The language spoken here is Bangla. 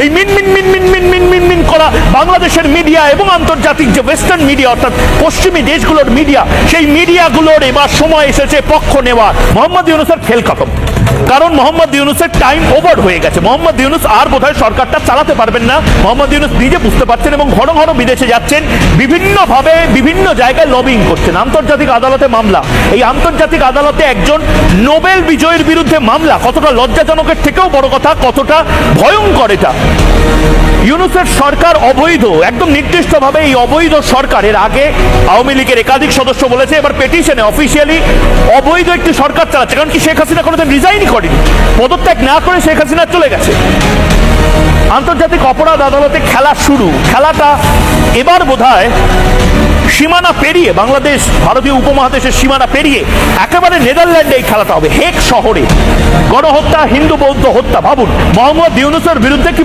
এই মিন মিন মিন মিন মিন মিন মিন মিন করা বাংলাদেশের মিডিয়া এবং আন্তর্জাতিক যে ওয়েস্টার্ন মিডিয়া অর্থাৎ পশ্চিমী দেশগুলোর মিডিয়া, সেই মিডিয়াগুলোর এবার সময় এসেছে পক্ষ নেওয়ার। মোহাম্মদ ইউনূসের খেল খতম, কারণ মোহাম্মদ ইউনূসের টাইম ওভার হয়ে গেছে। মোহাম্মদ ইউনূস আর বোধহয় সরকারটা চালাতে পারবেন না। মোহাম্মদ ইউনূস নিজে বুঝতে পারছেন এবং ঘন ঘন বিদেশে যাচ্ছেন, বিভিন্নভাবে বিভিন্ন জায়গায় লবিং করছেন। আন্তর্জাতিক আদালতে মামলা, এই আন্তর্জাতিক আদালতে একজন নোবেল বিজয়ীর বিরুদ্ধে মামলা, কতটা লজ্জাজনকের থেকেও বড় কথা, কতটা ভয়ঙ্কর এটা। ইউনূসের সরকার অবৈধ, একদম নির্দিষ্টভাবে এই অবৈধ সরকারের আগে আওয়ামী লীগের একাধিক সদস্য বলেছে, এবার পেটিশনে অফিসিয়ালি অবৈধ একটি সরকার চালাচ্ছে। কারণ কি শেখ হাসিনা কোনোদিন রিজাইনই করেনি, পদত্যাগ না করে শেখ হাসিনা চলে গেছে। আন্তর্জাতিক অপরাধ আদালতে খেলা শুরু, খেলাটা এবার বোধহয় সীমানা পেরিয়ে, বাংলাদেশ ভারতীয় উপমহাদেশের সীমানা পেরিয়ে একেবারে নেদারল্যান্ডে এই খেলাটা হবে। হেগ শহরে গণহত্যা, হিন্দু বৌদ্ধ হত্যা। ভাবুন মোহাম্মদ ইউনূসের বিরুদ্ধে কি